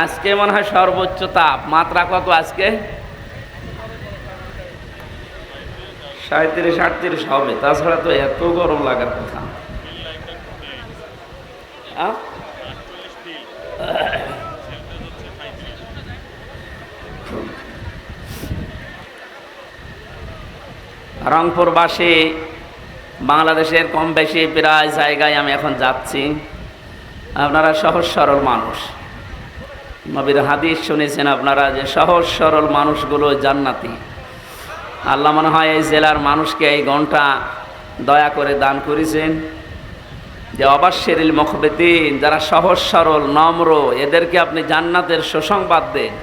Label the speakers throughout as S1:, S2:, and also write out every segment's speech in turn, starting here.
S1: আজকে মনে হয় সর্বোচ্চ তাপমাত্রা কত আজকে? 37-38 হবে, তাছাড়া তো এত গরম লাগার কথা। রংপুরবাসী বাংলাদেশের কম বেশি প্রায় জায়গায় আমি এখন যাচ্ছি। আপনারা সহজ সরল মানুষ, নবীর হাদিস শুনেছেন আপনারা যে সহজ সরল মানুষগুলো জান্নাতি। আল্লাহ মনে হয় এই জেলার মানুষকে এই ঘন্টা দয়া করে দান করেছেন যে অবাশশিরিল মুখবিতিন, যারা সহজ সরল নম্র, এদেরকে আপনি জান্নাতের সুসংবাদ দেন।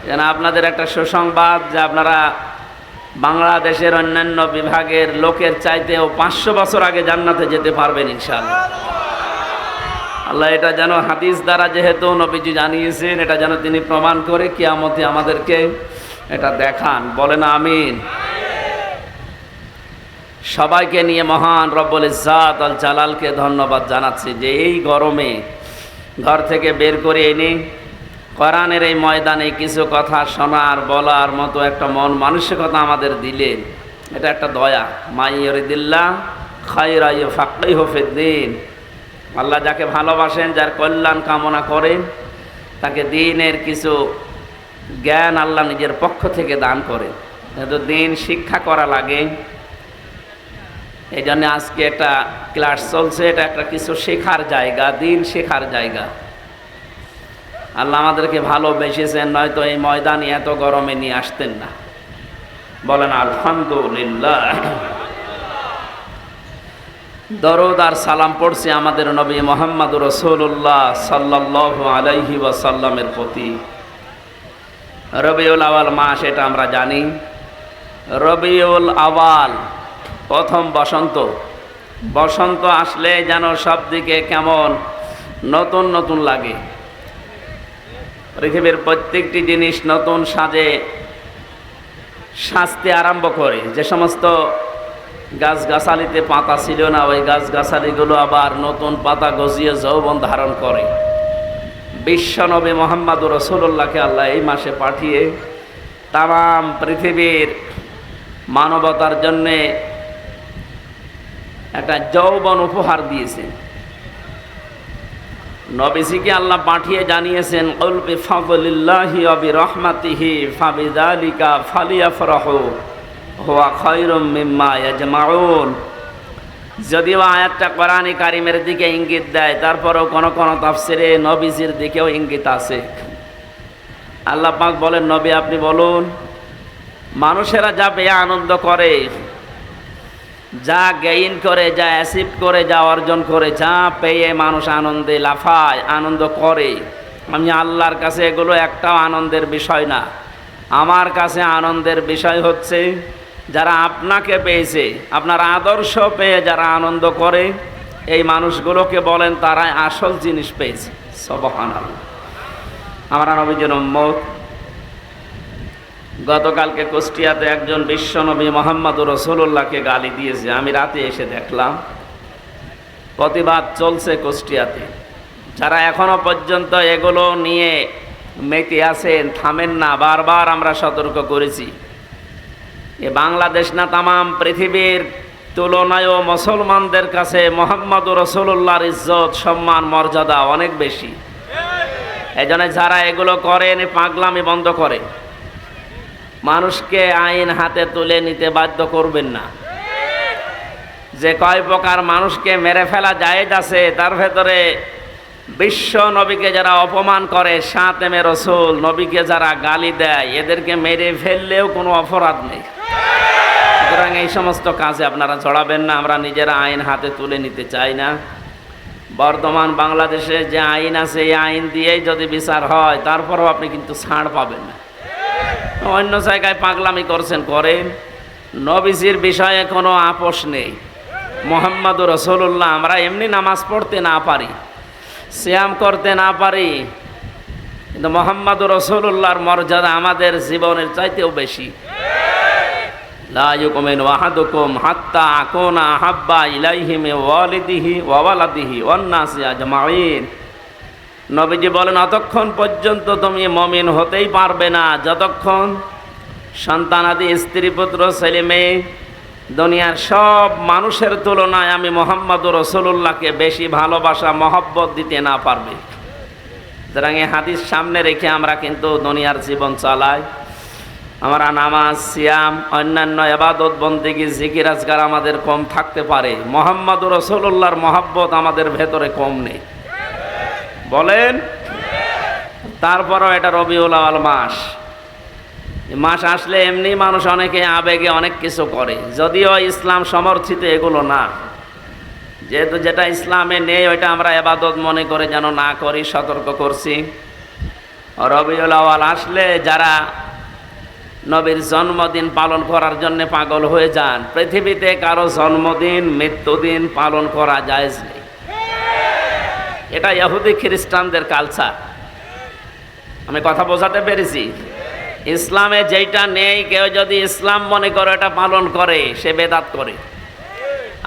S1: যেন আপনাদের একটা সুসংবাদ যে আপনারা বাংলাদেশের অন্যান্য বিভাগের লোকের চাইতেও 500 বছর আগে জান্নাতে যেতে পারবেন ইনশাআল্লাহ। আল্লাহ এটা যেন হাদিস দ্বারা যেহেতু নবীজি জানিয়েছেন, এটা যেন তিনি প্রমাণ করে কিয়ামতে আমাদেরকে এটা দেখান। বলেন আমিন। সবাইকে নিয়ে মহান রব্বুল ইজ্জাত আল জালালকে ধন্যবাদ জানাচ্ছি যে এই গরমে ঘর থেকে বের করে এনে কোরআনের এই ময়দানে কিছু কথা শোনার বলার মতো একটা মন মানসিকতা আমাদের দিলেন, এটা একটা দয়া। মাই ইউরিদিল্লাহ খায়রা ইউফাক্কিহু ফিদ্দীন। আল্লাহ যাকে ভালোবাসেন, যার কল্যাণ কামনা করেন, তাকে দ্বীনের কিছু জ্ঞান আল্লাহ নিজের পক্ষ থেকে দান করেন। যেহেতু দ্বীন শিক্ষা করা লাগে, এই জন্য আজকে একটা ক্লাস চলছে, এটা একটা কিছু শেখার জায়গা, দ্বীন শেখার জায়গা। আল্লাহ আমাদেরকে ভালোবেসেছেন, নয়তো এই ময়দানে এত গরমে নিয়ে আসতেন না। বলেন আলহামদুলিল্লাহ। দরুদ আর সালাম পড়ছি আমাদের নবী মুহাম্মদ রাসূলুল্লাহ সাল্লাল্লাহু আলাইহি ওয়াসাল্লামের প্রতি। রবিউল আওয়াল মাস, এটা আমরা জানি। রবিউল আওয়াল প্রথম বসন্ত। বসন্ত আসলে যেন সব দিকে কেমন নতুন নতুন লাগে। পৃথিবীর প্রত্যেকটি জিনিস নতুন সাজে সাজতে আরম্ভ করে। যে সমস্ত গাছগাছালিতে পাতা ছিল না, ওই গাছগাছালিগুলো আবার নতুন পাতা গজিয়ে যৌবন ধারণ করে। বিশ্বনবী মুহাম্মদুর রাসূলুল্লাহকে আল্লাহ এই মাসে পাঠিয়ে তাম পৃথিবীর মানবতার জন্যে একটা যৌবন উপহার দিয়েছেন। নবীজিকে আল্লাহ পাঠিয়ে জানিয়েছেন, কুল বিফাদলিল্লাহি ওয়া বিরহমাতিহি ফাবিযালিকা ফালিয়াফরাহু হুয়া খায়রুম মিম্মা ইয়াজমাউন। যদিও আয়াতটা কোরআনে কারিমের দিকে ইঙ্গিত দেয়, তারপরেও কোন কোন তাফসিরে নবীজির দিকেও ইঙ্গিত আছে। আল্লাহ পাক বলেন, নবী আপনি বলুন, মানুষেরা যা পেয়ে আনন্দ করে, যা গেইন করে, যা অ্যাচিভ করে, যা অর্জন করে, যা পেয়ে মানুষ আনন্দে লাফায়, আনন্দ করে, আমি আল্লাহর কাছে এগুলো একটাও আনন্দের বিষয় না। আমার কাছে আনন্দের বিষয় হচ্ছে যারা আপনাকে পেয়েছে, আপনার আদর্শ পেয়ে যারা আনন্দ করে, এই মানুষগুলোকে বলেন তারাই আসল জিনিস পেয়েছে। সুবহানাল্লাহ। আমরা নবীজির উম্মত। গতকালকে কুষ্টিয়াতে একজন বিশ্বনবী মুহাম্মদুর রাসূলুল্লাহকে গালি দিয়েছে, আমি রাতে এসে দেখলাম। প্রতিবাদ চলছে কুষ্টিয়াতে। যারা এখনো পর্যন্ত এগুলো নিয়ে মেতে আছেন, থামেন না। বারবার আমরা সতর্ক করেছি, এ বাংলাদেশ না তামাম পৃথিবীর তুলনায়ও মুসলমানদের কাছে মুহাম্মদুর রাসূলুল্লাহর ইজ্জত, সম্মান, মর্যাদা অনেক বেশি। এই জন্য যারা এগুলো করেন, পাগলামি বন্ধ করে। মানুষকে আইন হাতে তুলে নিতে বাধ্য করবেন না। যে কয় প্রকার মানুষকে মেরে ফেলা জায়েজ আছে, তার ভেতরে বিশ্ব নবীকে যারা অপমান করে, শাতেমে রসুল নবীকে যারা গালি দেয়, এদেরকে মেরে ফেললেও কোনো অপরাধ নেই। সুতরাং এই সমস্ত কাজে আপনারা জড়াবেন না। আমরা নিজেরা আইন হাতে তুলে নিতে চাই না। বর্তমান বাংলাদেশে যে আইন আছে, এই আইন দিয়েই যদি বিচার হয়, তারপরেও আপনি কিন্তু ছাড় পাবেন না। অন্য জায়গায় পাগলামি করছেন, করেন। নবীজির বিষয়ে কোনো আপোষ নেই। মুহাম্মদুর রাসূলুল্লাহ, আমরা এমনি নামাজ পড়তে না পারি, সিয়াম করতে না পারি, কিন্তু মুহাম্মদুর রাসূলুল্লাহর মর্যাদা আমাদের জীবনের চাইতেও বেশি। লা ইউমিনু আহাদুকুম হাত্তা আকুনা আহাব্বা ইলাইহি মিন ওয়ালিদিহি ওয়া ওয়ালাদিহি ওয়ান নাসি আজমাইন। নবীজি বলেন, অতক্ষণ পর্যন্ত তুমি মুমিন হতেই পারবে না যতক্ষণ সন্তানাদি, স্ত্রী, পুত্র, ছেলে মেয়ে, দুনিয়ার সব মানুষের তুলনায় আমি মুহাম্মদুর রাসূলুল্লাহকে বেশি ভালোবাসা, মহব্বত দিতে না পারবে। সুতরাং এই হাদিস সামনে রেখে আমরা কিন্তু দুনিয়ার জীবন চালাই। আমরা নামাজ, সিয়াম, অন্যান্য ইবাদত, বন্দেগী, জিকির, আজকার আমাদের কম থাকতে পারে, মুহাম্মদুর রাসূলুল্লাহর মহব্বত আমাদের ভেতরে কম নেই। বলেন? তারপরও এটা রবিউল আউয়াল মাস। মাস আসলে এমনি মানুষ অনেকে আবেগে অনেক কিছু করে, যদিও ইসলাম সমর্থিত এগুলো না। যেহেতু যেটা ইসলামে নেই ওইটা আমরা ইবাদত মনে করে যেন না করি, সতর্ক করছি। রবিউল আউয়াল আসলে যারা নবীর জন্মদিন পালন করার জন্য পাগল হয়ে যান, পৃথিবীতে কারো জন্মদিন, মৃত্যুদিন পালন করা জায়েজ নেই। এটা ইহুদি খ্রিস্টানদের কালচার। আমি কথা বোঝাতে পেরেছি? ইসলামে যেটা নেই, কেউ যদি ইসলাম মনে করে এটা পালন করে, সে বেদাত করে।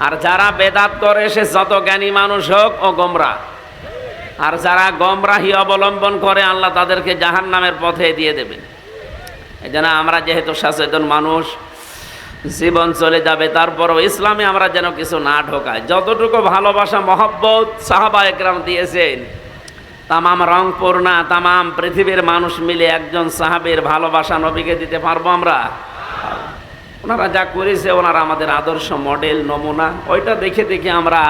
S1: আর যারা বেদাত করে সে যত জ্ঞানী মানুষ হোক ও গোমরা। আর যারা গোমরাহি অবলম্বন করে আল্লাহ তাদেরকে জাহান্নামের পথে দিয়ে দেবেন। এই জন্য আমরা যেহেতু সচেতন মানুষ, জীবন চলে যাবে, তারপরও ইসলামে আমরা যেন কিছু না ঢোকাই। যতটুকু ভালোবাসা, মহব্বত সাহাবা একরাম দিয়েছেন, তামাম রংপুর না, তামাম পৃথিবীর মানুষ মিলে একজন সাহাবীর ভালোবাসা নবীকে দিতে পারবো আমরা? ওনারা যা করেছে, ওনারা আমাদের আদর্শ, মডেল, নমুনা। ওইটা দেখে দেখে আমরা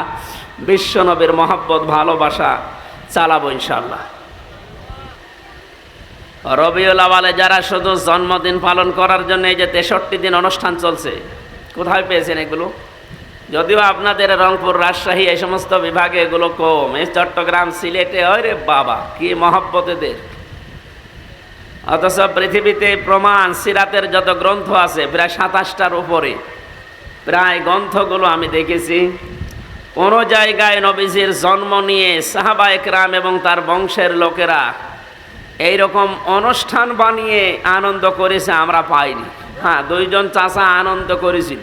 S1: বিশ্ব নবীর মহব্বত, ভালোবাসা চালাবো ইনশাল্লাহ। রবিউল আউয়ালে যারা শুধু জন্মদিন পালন করার জন্য এই যে 63 দিন অনুষ্ঠান চলছে, কোথায় পেয়েছেন এগুলো? যদিও আপনাদের রংপুর, রাজশাহী এই সমস্ত বিভাগে এগুলো কম, এই চট্টগ্রাম, সিলেটে ওরে বাবা কি মহব্বত এদের। অথচ পৃথিবীতে প্রমাণ, সিরাতের যত গ্রন্থ আছে প্রায় 27টার উপরে, প্রায় গ্রন্থগুলো আমি দেখেছি, কোনো জায়গায় নবীজির জন্ম নিয়ে সাহাবা একরাম এবং তার বংশের লোকেরা এইরকম অনুষ্ঠান বানিয়ে আনন্দ করেছে আমরা পাইনি। হ্যাঁ, দুইজন চাচা আনন্দ করেছিল,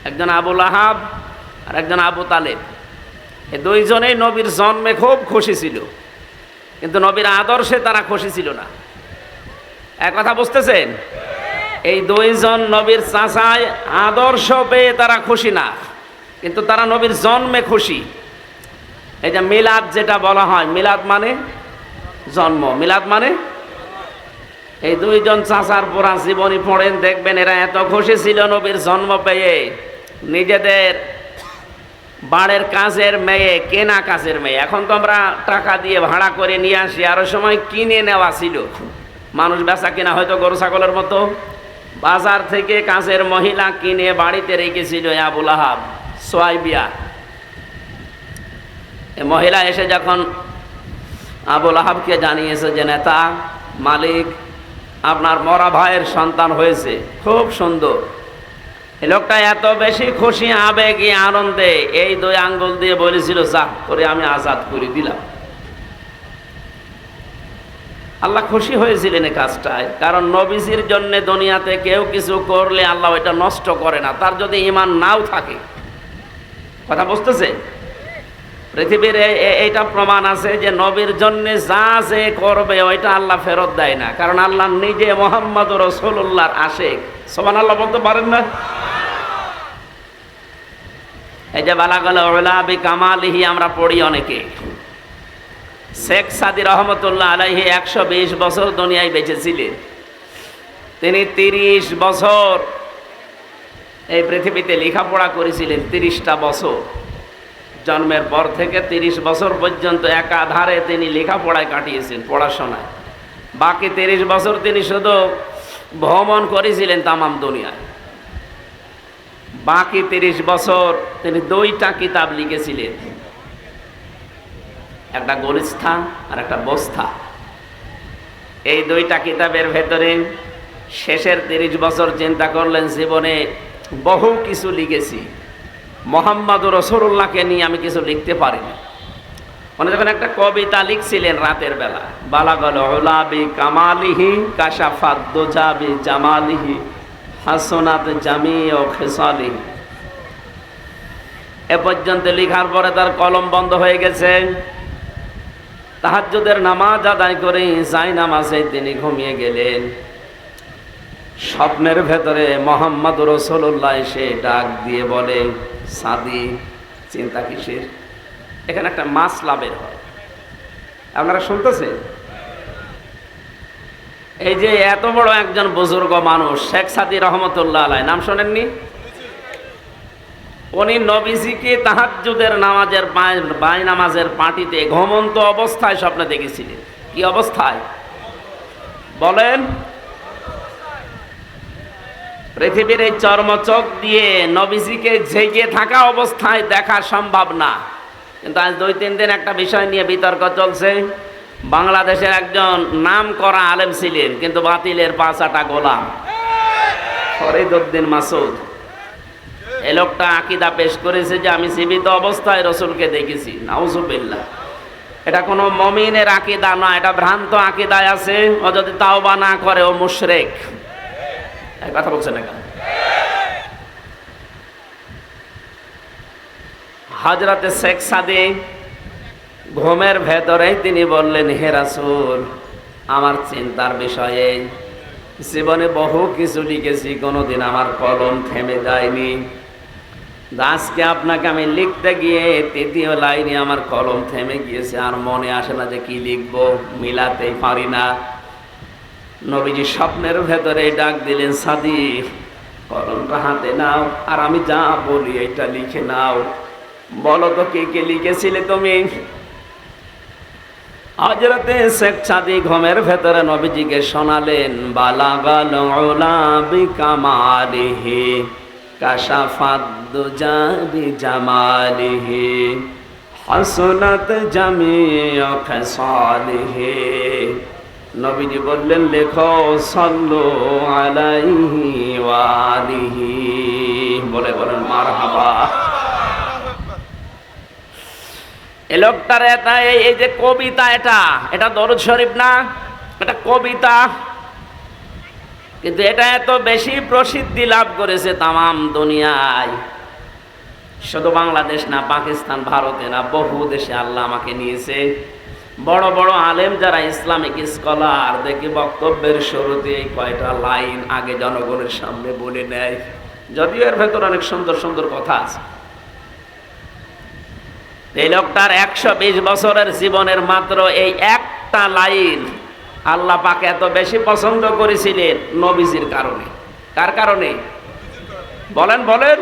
S1: একজন আবু লাহাব আর একজন আবু তালেব। এই দুইজনেই নবীর জন্মে খুব খুশি ছিল, কিন্তু নবীর আদর্শে তারা খুশি ছিল না। এক কথা বুঝতেছেন? এই দুইজন নবীর চাচায় আদর্শ পেয়ে তারা খুশি না, কিন্তু তারা নবীর জন্মে খুশি। এই যে মিলাদ যেটা বলা হয়, মিলাদ মানে জন্ম, মিলাদ মানে, এই দুইজন চাচার পুরা জীবনী পড়েন, দেখবেন এরা এত খুশি ছিল নবীর জন্ম পেয়ে, নিজেদের বাড়ির কাজের মেয়ে, কেনা কাজের মেয়ে। এখন তো আমরা টাকা দিয়ে ভাড়া করে নিয়ে আসি, আরো সময় কিনে নেওয়া ছিল। মানুষ বেচা কিনা হয়তো গরু ছাগলের মতো, বাজার থেকে কাজের মহিলা কিনে বাড়িতে রেখেছিল আবু লাহাব, সোয়াইবিয়া। এই মহিলা এসে যখন আবু লাহাবকে জানিয়েছে যে নেতা, মালিক, আপনার মরা ভাইয়ের সন্তান হয়েছে, খুব সুন্দর। এই লোকটা এত বেশি খুশি, আবেগে, আনন্দে এই 2 আঙ্গুল দিয়ে বলেছিল, যা করে আমি আজাদ করে দিলাম। আল্লাহ খুশি হয়েছিলেন এই কাজটায়, কারণ নবীজির জন্য দুনিয়াতে কেউ কিছু করলে আল্লাহ ওইটা নষ্ট করে না, তার যদি ঈমান নাও থাকে। কথা বুঝতেছে? পৃথিবীর এইটা প্রমাণ আছে যে নবীর জন্য যা যে করবে ওইটা আল্লাহ ফেরত দেয় না, কারণ আল্লাহ নিজে মুহাম্মদুর রাসূলুল্লাহর আশিক। সুবহানাল্লাহ বলতে পারেন না? এই যে বালাগাল উলা বিকামালিহি আমরা পড়ি অনেকে। শেখ সাদি রহমতুল্লাহ আলাইহি 120 বছর দুনিয়ায় বেঁচে ছিলেন। তিনি 30 বছর এই পৃথিবীতে লেখাপড়া করেছিলেন। 30টা বছর, জন্মের পর থেকে 30 বছর পর্যন্ত একাধারে তিনি লেখাপড়ায় কাটিয়েছেন, পড়াশোনায়। বাকি 30 বছর তিনি শুধু ভ্রমণ করেছিলেন তামাম দুনিয়ায়। বাকি 30 বছর তিনি 2টা কিতাব লিখেছিলেন, একটা গোলিস্থা আর একটা বস্থা। এই 2টা কিতাবের ভেতরে শেষের 30 বছর চিন্তা করলেন, জীবনে বহু কিছু লিখেছি, মুহাম্মদুর রাসূলুল্লাহকে নিয়ে আমি কিছু লিখতে পারিনি। উনি যখন একটা কবিতা লিখছিলেন রাতের বেলা, বালাগাল উলা বিকামালিহি কাশাফাত দুজা বিজামালিহি হাসনাত জামিউ খিসালিহি, এ পর্যন্ত লেখার পরে তার কলম বন্ধ হয়ে গেছে। তাহাজ্জুদের নামাজ আদায় করে যাই নামাজে তিনি ঘুমিয়ে গেলেন। স্বপ্নের ভেতরে মোহাম্মদ রাসূলুল্লাহ এসে ডাক দিয়ে বলে, সাদি, চিন্তা কিসের? এখানে একটা মাসলা বের হয়, আপনারা শুনতেছেন? এই যে এত বড় একজন বুজুর্গ মানুষ শেখ সাদি রহমতুল্লাহ আলাইহি, নাম শোনেননি? উনি নবীজিকে তাহাজ্জুদের নামাজের বাই নামাজের পার্টিতে ঘুমন্ত অবস্থায় স্বপ্নে দেখেছিলেন। কি অবস্থায় বলেন? পৃথিবীর এই চর্মচোখ দিয়ে নবীজিকে জেগে থাকা অবস্থায় দেখা সম্ভব না। কিন্তু আজ 2-3 দিন একটা বিষয় নিয়ে বিতর্ক চলছে। বাংলাদেশের একজন নাম করা আলেম ছিলেন, কিন্তু বাতিলের পাঁচাটা গোলাম, ফরিদউদ্দিন মাসুদ। এই লোকটা আকীদা পেশ করেছে যে আমি জীবিত অবস্থায় রসুলকে দেখেছি। নাউজুবিল্লাহ। এটা কোনো মুমিনের আকীদা না, এটা ভ্রান্ত আকীদায় আছে। ও যদি তাওবা না করে ও মুশরিক। এই কথা বলছেন না কেন? হযরতে শেখ সাদি ঘুমের ভেতরেই তিনি বললেন, হে রাসূল, আমার চিন্তার বিষয়ে জীবনে বহু কিছু লিখেছি, কোনোদিন আমার কলম থেমে যায়নি। আজকে আপনাকে আমি লিখতে গিয়ে 3য় লাইনে আমার কলম থেমে গিয়েছে, আর মনে আসে না যে কি লিখবো, মিলাতেই পারি না। নবীজি স্বপ্নের ভেতরে ডাক দিলেন, সাদি, কলমটা হাতে নাও, আর আমি যা বলি এটা লিখে নাও। বলো তো কে কে লিখেছিলে তুমি? হযরতে শেখ সাদি ঘুমের ভেতরে নবীজিকে শোনালেন, বালাগাল উলা বিকামালিহি কাশাফাদ দুজা বিজামালিহি হাসনাত জামিউ খাসালিহি। নবীজি বললেন, লেখো সাল্লু আলাইহি ওয়া আলিহি। বলে বলেন মারহাবা। এই লোকটার এই যে কবিতা, এটা দরুদ শরীফ না, এটা কবিতা। কিন্তু এটা এত বেশি প্রসিদ্ধি লাভ করেছে তামাম দুনিয়ায়, শুধু বাংলাদেশ না, পাকিস্তান, ভারতে না, বহু দেশে আল্লাহ আমাকে নিয়েছে। বড় বড় আলেম যারা ইসলামিক স্কলার, দেখি বক্তব্যের শুরুতে এই কয়টা লাইন আগে জনগণের সামনে বলে নেয়, যদিও এর ভেতর অনেক সুন্দর সুন্দর কথা আছে। এই লোকটার 120 বছরের জীবনের মাত্র এই একটা লাইন আল্লাহ পাক এত বেশি পছন্দ করেছিলেন নবীজির কারণে। কার কারণে বলেন বলেন?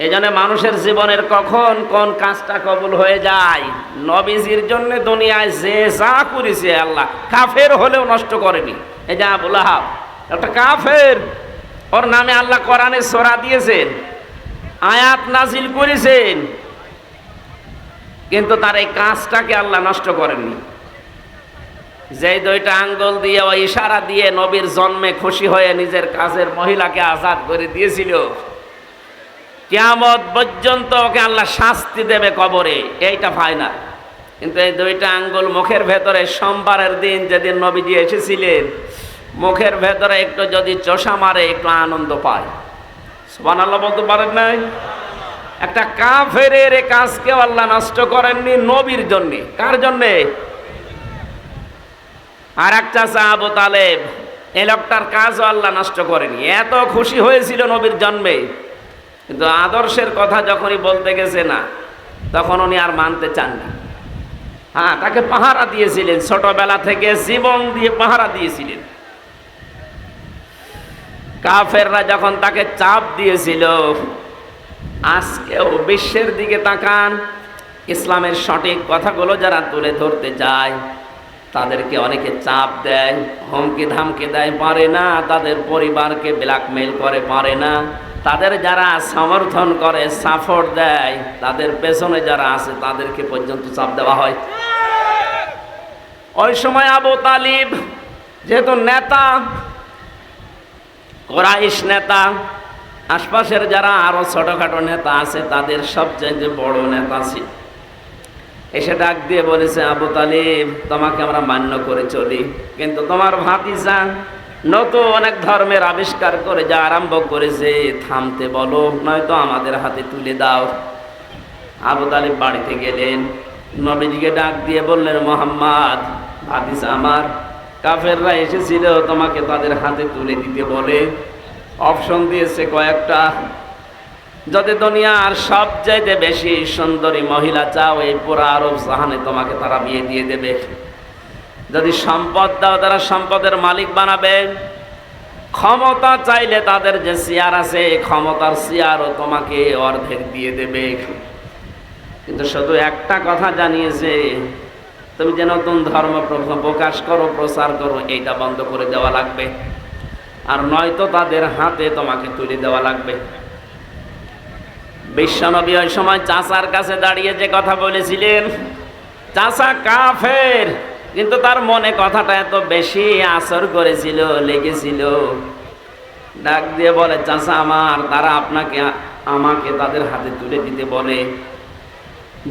S1: এই জন্য মানুষের জীবনের কখন কোন কাজটা কবুল হয়ে যায়, নবীজির জন্য দুনিয়ায় যে যা করেছে আল্লাহ, কাফের হলেও নষ্ট করেনি। এই যে আবু লাহাব একটা কাফের, ওর নামে আল্লাহ কোরআনে সূরা দিয়েছেন, আয়াত নাজিল করেছেন, কিন্তু তার এই কাজটাকে আল্লাহ নষ্ট করেননি। যে 2টা আঙ্গুল দিয়ে ওই ইশারা দিয়ে নবীর জন্মে খুশি হয়ে নিজের কাজের মহিলাকে আজাদ করে দিয়েছিল, কিয়ামত পর্যন্ত ওকে আল্লাহ শাস্তি দেবে কবরে, এইটা ফাইনাল। কিন্তু এই 2টা আঙ্গুল মুখের ভেতরে সোমবারের দিন যেদিন নবীজি এসেছিলেন, মুখের ভেতরে একটু যদি চোষা মারে একটু আনন্দ পায়। সুবহানাল্লাহ বলতে পারেন নাই? একটা কাফেরের কাজকে আল্লাহ নষ্ট করেননি নবীর জন্য। কার জন্যে? আর এক চাচা আবু তালেব, এই লোকটার কাজও আল্লাহ নষ্ট করেনি। এত খুশি হয়েছিল নবীর জন্মে, কিন্তু আদর্শের কথা যখনই বলতে গেছে না, তখন উনি আর মানতে চাননি। হ্যাঁ, তাকে পাহারা দিয়েছিলেন, ছোটবেলা থেকে জীবন দিয়ে পাহারা দিয়েছিলেন। কাফেররা যখন তাকে চাপ দিয়েছিল, আজকেও বিশ্বের দিকে তাকান, ইসলামের সঠিক কথাগুলো যারা তুলে ধরতে যায় তাদেরকে অনেকে চাপ দেয়, হুমকি ধামকি দেয়, পারে না। তাদের পরিবারকে ব্ল্যাকমেইল করে, পারে না। তাদের যারা সমর্থন করে, সাপোর্ট দেয়, তাদের পেছনে যারা আছে তাদেরকে পর্যন্ত চাপ দেওয়া হয়। ওই সময় আবু তালিব যেহেতু নেতা, কুরাইশ নেতা, আশপাশের যারা আরো ছোটখাটো নেতা আছে তাদের সবচেয়ে বড় নেতা ছিল। এসে ডাক দিয়ে বলেছে, আবু তালিব, তোমাকে আমরা মান্য করে চলি, কিন্তু তোমার ভাতিজা নতুন অনেক ধর্মের আবিষ্কার করে যা আরম্ভ করেছে, থামতে বলো, নয়তো আমাদের হাতে তুলে দাও। আবু তালিব বাড়িতে গেলেন, নবীজিকে ডাক দিয়ে বললেন, মুহাম্মদ, হাদিস আমার, কাফেররা এসেছিল তোমাকে তাদের হাতে তুলে দিতে বলে, অপশন দিয়েছে কয়েকটা। যদি দুনিয়ার সবচাইতে বেশি সুন্দরী মহিলা চাও, এই পুরো আরব জাহানে তোমাকে তারা বিয়ে দিয়ে দেবে। যদি সম্পদ দাও, তারা সম্পদের মালিক বানাবে। ক্ষমতা চাইলে তাদের যে চেয়ার আছে, ক্ষমতার চেয়ারও তোমাকে অর্ধেক দিয়ে দেবে। কিন্তু শুধু একটা কথা জানিয়েছে, তুমি যে নতুন ধর্ম প্রকাশ করো, প্রচার করো, এইটা বন্ধ করে দেওয়া লাগবে, আর নয়তো তাদের হাতে তোমাকে তুলে দেওয়া লাগবে। বিশ্বনবী ওই সময় চাচার কাছে দাঁড়িয়ে যে কথা বলেছিলেন, চাচা কাফের, কিন্তু তার মনে কথাটা এত বেশি আসর করেছিল, লেগেছিল। ডাক দিয়ে বলে, চাচা আমার, তারা আমাকে তাদের হাতে তুলে দিতে বলে।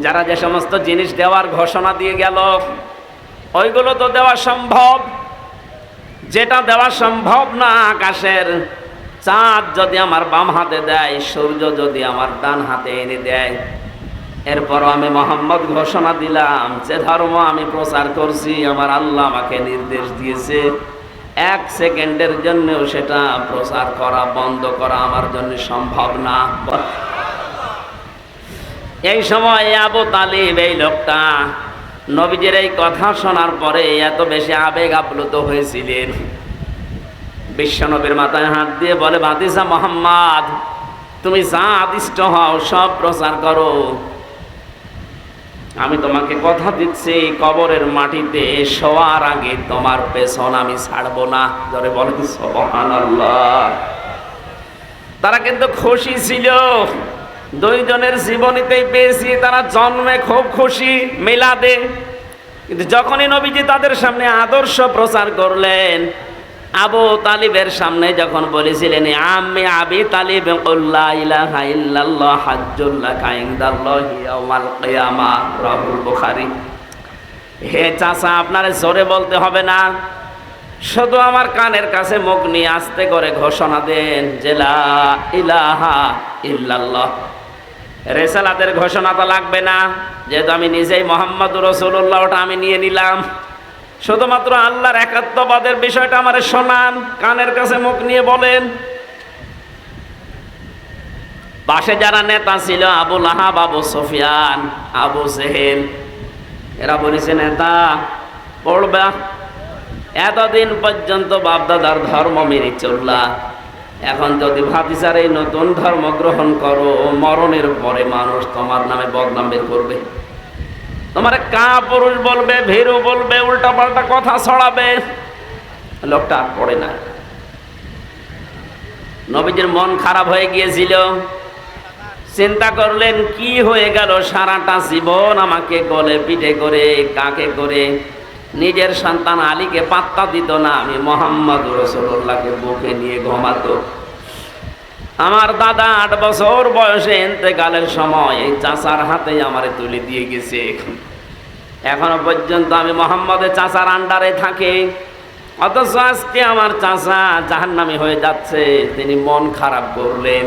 S1: যারা যে সমস্ত জিনিস দেওয়ার ঘোষণা দিয়ে গেল, ওইগুলো তো দেওয়া সম্ভব। যেটা দেওয়া সম্ভব না, আকাশের চাঁদ যদি আমার বাম হাতে দেয়, সূর্য যদি আমার ডান হাতে এনে দেয়, এরপরও আমি মোহাম্মদ ঘোষণা দিলাম, যে ধর্ম আমি প্রচার করছি, আমার আল্লাহ আমাকে নির্দেশ দিয়েছে, 1 সেকেন্ডের জন্যও সেটা প্রচার করা, বন্ধ করা আমার জন্য সম্ভব না। এই সময় আবু তালিব, এই লোকটা নবীজির এই কথা শোনার পরে এত বেশি আবেগ আপ্লুত হয়েছিলেন, বিশ্বনবীর মাথায় হাত দিয়ে বলে, ভাতিজা মুহাম্মদ, তুমি যা আদিষ্ট হও সব প্রচার করো। আমি তোমাকে কথা দিচ্ছি, কবরের মাটিতে শোয়ার আগে তোমার পেছন আমি ছাড়বো না। ধরে বলেন সুবহানাল্লাহ। তারা কিন্তু খুশি ছিল, দুইজনের জীবনীতেই পেয়েছি তারা জন্মে খুব খুশি, মিলাদে। কিন্তু যখনই নবীজি তাদের সামনে আদর্শ প্রচার করলেন, আবু তালিবের সামনে যখন বলেছিলেন, আমি আবি তালিব লা ইলাহা ইল্লাল্লাহ হাজ্জুল লাকা ইনদাল্লাহি ইয়াউমাল কিয়ামাহ, রাহুল বুখারী। হে চাচা, আপনারে জোরে বলতে হবে না, শুধু আমার কানের কাছে মুখ নিয়ে আস্তে করে ঘোষণা দেন যে লা ইলাহা ইল্লাল্লাহ। রিসালাতের ঘোষণা তো লাগবে না, যেহেতু আমি নিজেই মুহাম্মদুর রাসূলুল্লাহ, ওটা আমি নিয়ে নিলাম। শুধুমাত্র আল্লাহর একাত্মবাদের বিষয়টা আমারে শোনান, কানের কাছে মুখ নিয়ে বলেন। পাশে যারা নেতা ছিল, আবু লাহাব, আবু সুফিয়ান, আবু জেহেল, এরা বলেছে, নেতা পড়বা, এতদিন পর্যন্ত বাপদাদার ধর্ম মেনে চললা, এখন যদি ভাতিজার এই নতুন ধর্ম গ্রহণ করো, মরণের পরে মানুষ তোমার নামে বদনাম বের করবে, তোমার কাপুরুষ বলবে, ভীরু বলবে, উল্টা পাল্টা কথা ছড়াবে। লোকটা আর পড়ে না। নবীজির মন খারাপ হয়ে গিয়েছিল, চিন্তা করলেন কি হয়ে গেল, সারাটা জীবন আমাকে গলে পিঠে করে, কাকে করে, নিজের সন্তান আলীকে পাত্তা দিত না, আমি মুহাম্মদুর রাসূলুল্লাহকে বুকে নিয়ে ঘুমাতো। আমার দাদা 8 বছর বয়সে ইন্তেকালের সময় এই চাচার হাতে আমারে তুলে দিয়ে গেছে। এখনো পর্যন্ত আমি মুহাম্মদের চাচার আন্ডারে থাকি, অথচ আজকে আমার চাচা জাহান্নামী হয়ে যাচ্ছে। তিনি মন খারাপ করলেন।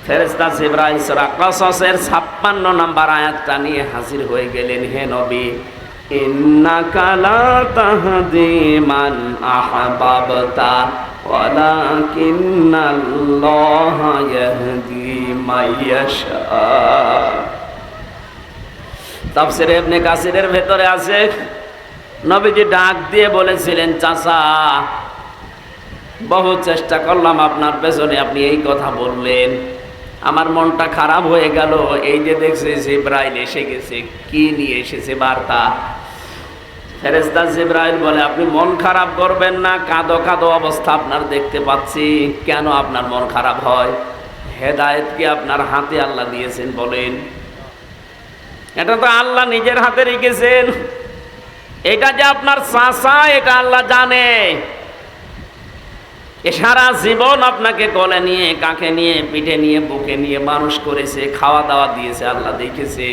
S1: ফেরেশতা জিবরাইল সূরা কসসের 56 নম্বর আয়াতটা নিয়ে হাজির হয়ে গেলেন। হে নবী, ইন্নাকা লা তাহদি মান আহবাবতা ওয়ালাকিন্নাল্লাহা ইয়াহদি মাইয়াশা। তাফসীরে ইবনে কাসিরের ভেতরে আছে, নবীজি ডাক দিয়ে বলেছিলেন, চাচা বহু চেষ্টা করলাম আপনার পেছনে, আপনি এই কথা বললেন, আমার মনটা খারাপ হয়ে গেল। এই যে দেখছি জিবরাইল এসে গেছে, কি নিয়ে এসেছে বার্তা? ফেরেশতা জিবরাইল বলে, আপনি মন খারাপ করবেন না, কাঁদো কাঁদো অবস্থা আপনার দেখতে পাচ্ছি, কেন আপনার মন খারাপ হয়? হেদায়েত কি আপনার হাতে আল্লাহ দিয়েছেন বলেন? এটা তো আল্লাহ নিজের হাতে রেখেছেন। এটা যে আপনার চাচা, এটা আল্লাহ জানে। সারা জীবন আপনাকে কোলে নিয়ে, কাঁখে নিয়ে, পিঠে নিয়ে, বুকে নিয়ে মানুষ করেছে, খাওয়া দাওয়া দিয়েছে, আল্লাহ দেখেছে।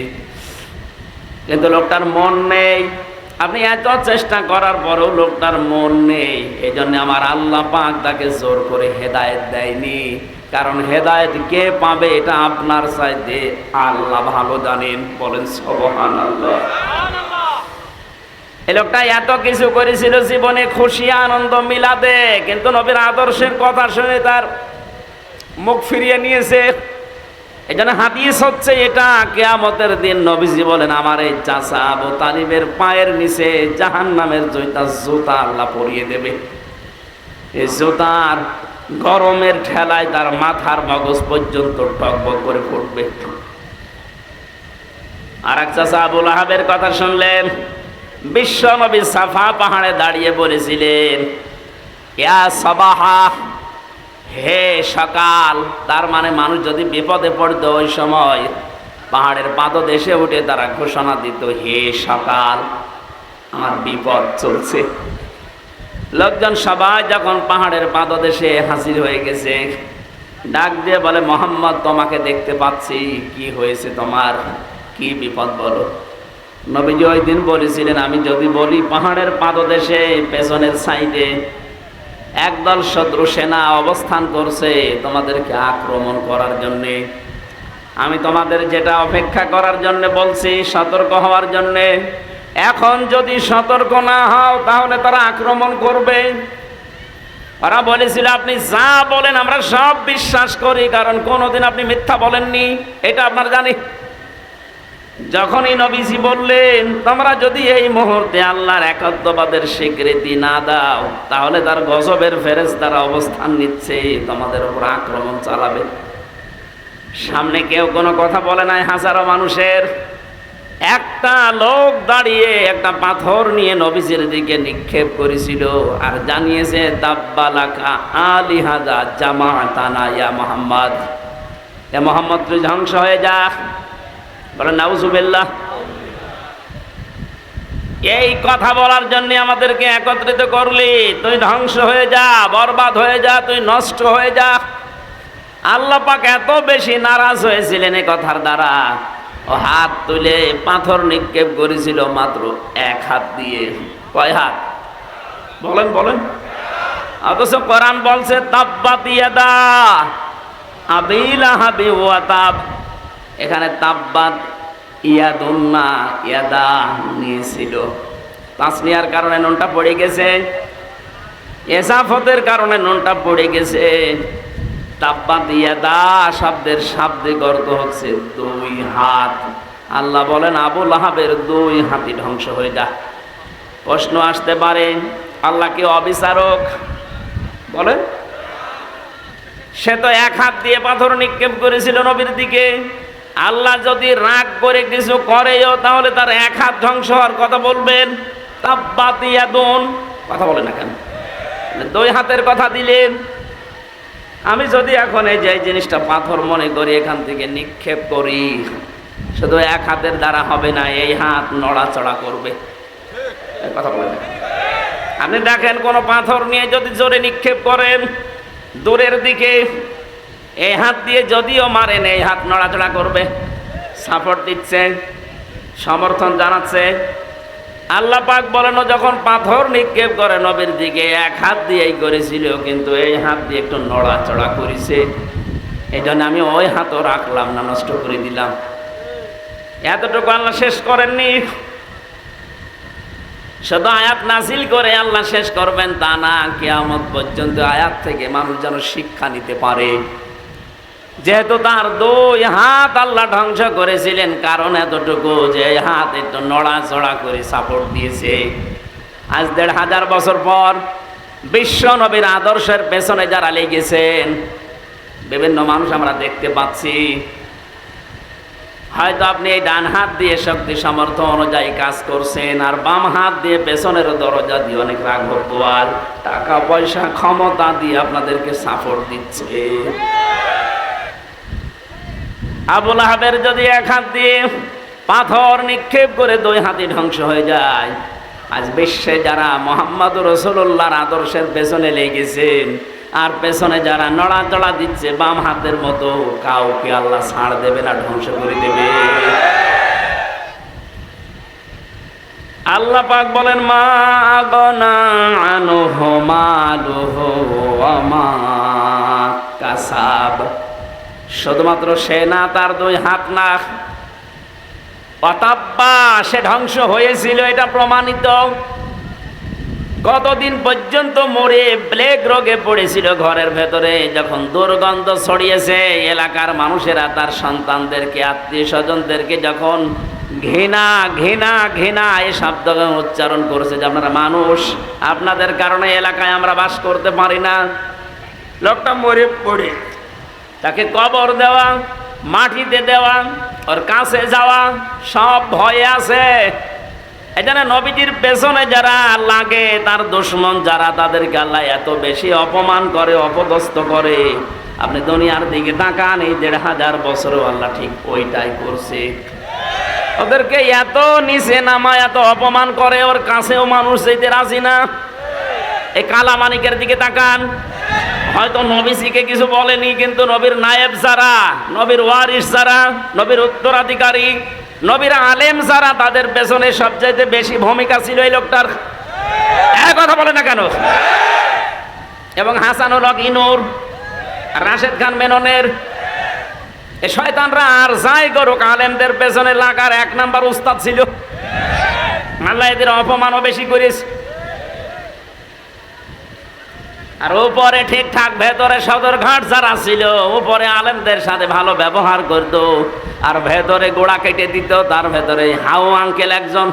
S1: কিন্তু লোকটার মন নেই। আপনি এত চেষ্টা করার পরেও লোকটার মন নেই, এই জন্য আমার আল্লাহ পাক তাকে জোর করে হেদায়েত দেয়নি। কারণ হেদায়েত কে পাবে এটা আপনার চাইতে আল্লাহ ভালো জানেন। বলেন সুবহানাল্লাহ। এই লোকটা এত কিছু করেছিল জীবনে, খুশি আনন্দ মিলাতে, কিন্তু নবীর আদর্শের কথা শুনে তার মুখ ফিরিয়ে নিয়েছে। এই জন্য হাদিস হচ্ছে এটা, কিয়ামতের দিন নবীজি বলেন আমার এই চাচা আবু তালিবের পায়ের নিচে জাহান্নামের জুতা আল্লাহ পরিয়ে দেবে। এই জুতার গরমের ঠেলায় তার মাথার মগজ পর্যন্ত টকবক করে ফুটবে। আর এক চাচা আবু লাহাবের কথা শুনলেন, বিশ্ব নবী সাফা পাহাড়ে দাঁড়িয়ে বলেছিলেন ইয়া সাবাহা, হে সকাল। তার মানে মানুষ যদি বিপদে পড়তো ওই সময় পাহাড়ের পাদদেশে উঠে তারা ঘোষণা দিত, হে সকাল, আমার বিপদ চলছে। লোকজন সবাই যখন পাহাড়ের পাদদেশে হাজির হয়ে গেছে, ডাক দিয়ে বলে মোহাম্মদ তোমাকে দেখতে পাচ্ছি, কি হয়েছে তোমার, কি বিপদ বলো। নবীজি ওই দিন বলেছিলেন আমি যদি বলি পাহাড়ের পাদদেশে পেছনের সাইডে একদল শত্রু সেনা অবস্থান করছে তোমাদেরকে আক্রমণ করার জন্যে, আমি তোমাদের যেটা অপেক্ষা করার জন্য বলছি সতর্ক হওয়ার জন্যে, এখন যদি সতর্ক না হও তাহলে তারা আক্রমণ করবে। ওরা বলেছিল আপনি যা বলেন আমরা সব বিশ্বাস করি, কারণ কোনোদিন আপনি মিথ্যা বলেননি, এটা আপনারা জানি। যখনই নবীজি বললেন তোমরা যদি এই মুহূর্তে আল্লাহর একাত্মবাদের স্বীকৃতি না দাও তাহলে তার গজবের ফেরেশতারা অবস্থান নিচ্ছে, তোমাদের উপর আক্রমণ চালাবে। সামনে কেউ কোনো কথা বলে নাই, হাজারো মানুষের একটা লোক দাঁড়িয়ে একটা পাথর নিয়ে নবীজির দিকে নিক্ষেপ করেছিল আর জানিয়েছে তাব্বালাকা আলিহাদা জামাতানা ইয়া মুহাম্মদ, এ মুহাম্মদ তুই ধ্বংস হয়ে যা। বলেন নাউজুবিল্লাহ। এই কথা বলার জন্য আমাদেরকে একত্রিত করলি, তুই ধ্বংস হয়ে যা, বরবাদ হয়ে যা, তুই নষ্ট হয়ে যা। আল্লাহ পাক এত বেশি নারাজ হয়েছিলেন এই কথার দ্বারা, ও হাত তুলে পাথর নিক্ষেপ করেছিল মাত্র এক হাত দিয়ে। কয় হাত বলেন বলেন? অথচ কোরআন বলছে তাব্বাত ইয়াদা আবি লাহাবি ওয়া তাব। এখানে তাব্বাত ইয়াদুন্না, ইয়াদা নিয়েছিল, তাসনিয়ার কারণে নুনটা পড়ে গেছে, এসাফতের কারণে নুনটা পড়ে গেছে। তাব্বাত ইয়াদা শব্দের শাব্দিক অর্থ হচ্ছে দুই হাত। আল্লাহ বলেন আবু লাহাবের দুই হাতই ধ্বংস হয়ে যা। প্রশ্ন আসতে পারে আল্লাহ কি অবিচারক? বলেন, সে তো এক হাত দিয়ে পাথর নিক্ষেপ করেছিল নবীর দিকে। আল্লাহ যদি রাগ করে কিছু করেও তাহলে তার এক হাত ধ্বংস হওয়ার কথা বলবেন? তাব্বাত ইয়াদুন কথা বলে না কেন? দুই হাতের কথা দিলেন। আমি যদি এখন এই যে জিনিসটা পাথর মনে করি এখান থেকে নিক্ষেপ করি, শুধু এক হাতের দ্বারা হবে না, এই হাত নড়াচড়া করবে। কথা বলে না। আপনি দেখেন কোনো পাথর নিয়ে যদি জোরে নিক্ষেপ করেন দূরের দিকে, এই হাত দিয়ে যদিও মারেন এই হাত নড়াচড়া করবে, সাপোর্ট দিচ্ছে, সমর্থন জানাচ্ছে। আল্লাহ পাক বলেন যখন পাথর নিক্ষেপ করে নবীর দিকে এক হাত দিয়েই করেছিল, কিন্তু এই হাত দিয়ে একটু নড়াচড়া করেছে, এই জন্য আমি ওই হাতও রাখলাম না, নষ্ট করে দিলাম। এতটুকু আল্লাহ শেষ করেননি। শুধু আয়াত নাজিল করে আল্লাহ শেষ করবেন তা না, কিয়ামত পর্যন্ত আয়াত থেকে মানুষ যেন শিক্ষা নিতে পারে। যেহেতু তার দুই হাত আল্লাহ ধ্বংস করেছিলেন, কারণ এতটুকু যে হাত একটু নড়াচড়া করে সাপোর্ট দিয়েছে। আজ ১৫০০ বছর পর বিশ্ব নবীর আদর্শের পেছনে যারা লেগেছেন, বিভিন্ন মানুষ আমরা দেখতে পাচ্ছি। হয়তো আপনি এই ডান হাত দিয়ে শক্তি সামর্থ্য অনুযায়ী কাজ করছেন, আর বাম হাত দিয়ে পেছনের দরজা দিয়ে অনেক রাঘব বোয়াল টাকা পয়সা ক্ষমতা দিয়ে আপনাদেরকে সাপোর্ট দিচ্ছে। আবু লাহাবের যদি এক হাত দিয়ে পাথর নিক্ষেপ করে দুই হাতে ধ্বংস হয়ে যায়, আজ বিশ্বে যারা মুহাম্মদুর রাসূলুল্লাহর আদর্শের পেছনে লেগেছেন আর পেছনে যারা নড়াচড়া দিচ্ছে বাম হাতের মতো, কাউকে আল্লাহ ছাড় দেবে না, ধ্বংস করে দেবে। আল্লাহ পাক বলেন মা আগনা আনহু মালুহু ওয়া মা কাসাব। শুধুমাত্র সে না, তার দুই হাত না, অতাব্বা সে ধ্বংস হয়েছিল, এটা প্রমাণিত। কতদিন পর্যন্ত মরে প্লেগ রোগে পড়েছিল ঘরের ভেতরে, যখন দুর্গন্ধ ছড়িয়েছে এলাকার মানুষেরা তার সন্তানদেরকে, আত্মীয় স্বজনদেরকে যখন ঘৃণা ঘৃণা ঘৃণা এই শব্দ উচ্চারণ করেছে যে আপনারা মানুষ, আপনাদের কারণে এলাকায় আমরা বাস করতে পারি না। লোকটা মরে পড়ে তাকে কবর দেওয়া, মাটিতে দেওয়া, ওর কাছে যাওয়া সব ভয়ে আছে। এখানে নবীজির পেছনে যারা লাগে, তার দুশমন যারা, তাদেরকে আল্লাহ এত বেশি অপমান করে, অপদস্থ করে। আপনি দুনিয়ার দিকে তাকান, এই ১৫০০ বছরও আল্লাহ ঠিক ওইটাই করছে। ওদেরকে এত নিচে নামায়, এত অপমান করে, ওর কাছেও মানুষ যেতে রাজি না। এই কালামানিকের দিকে তাকান, হয়তো নবীজিকে কিছু বলেনি, কিন্তু নবীর নায়েব যারা, নবীর ওয়ারিস যারা, নবীর উত্তরাধিকারী, নবীর আলেম যারা, তাদের পেছনে সবচাইতে বেশি ভূমিকা ছিল এই লোকটার। এক কথা বলে না কেন? এবং হাসানুল হক ইনুর, রাশেদ খান মেননের, এই শয়তানরা আর যাই করুক, আলেমদের পেছনে লাগার ১ নাম্বার উস্তাদ ছিল। আল্লাহ এদের অপমানও বেশি করেছে। আর উপরে ঠিকঠাক, ভেতরে সদরঘাট যারা ছিল, উপরে আলেমদের সাথে ভালো ব্যবহার করত, আর ভেতরে গোড়া কেটে দিত। তার ভেতরে হাউ আঙ্কেল একজন,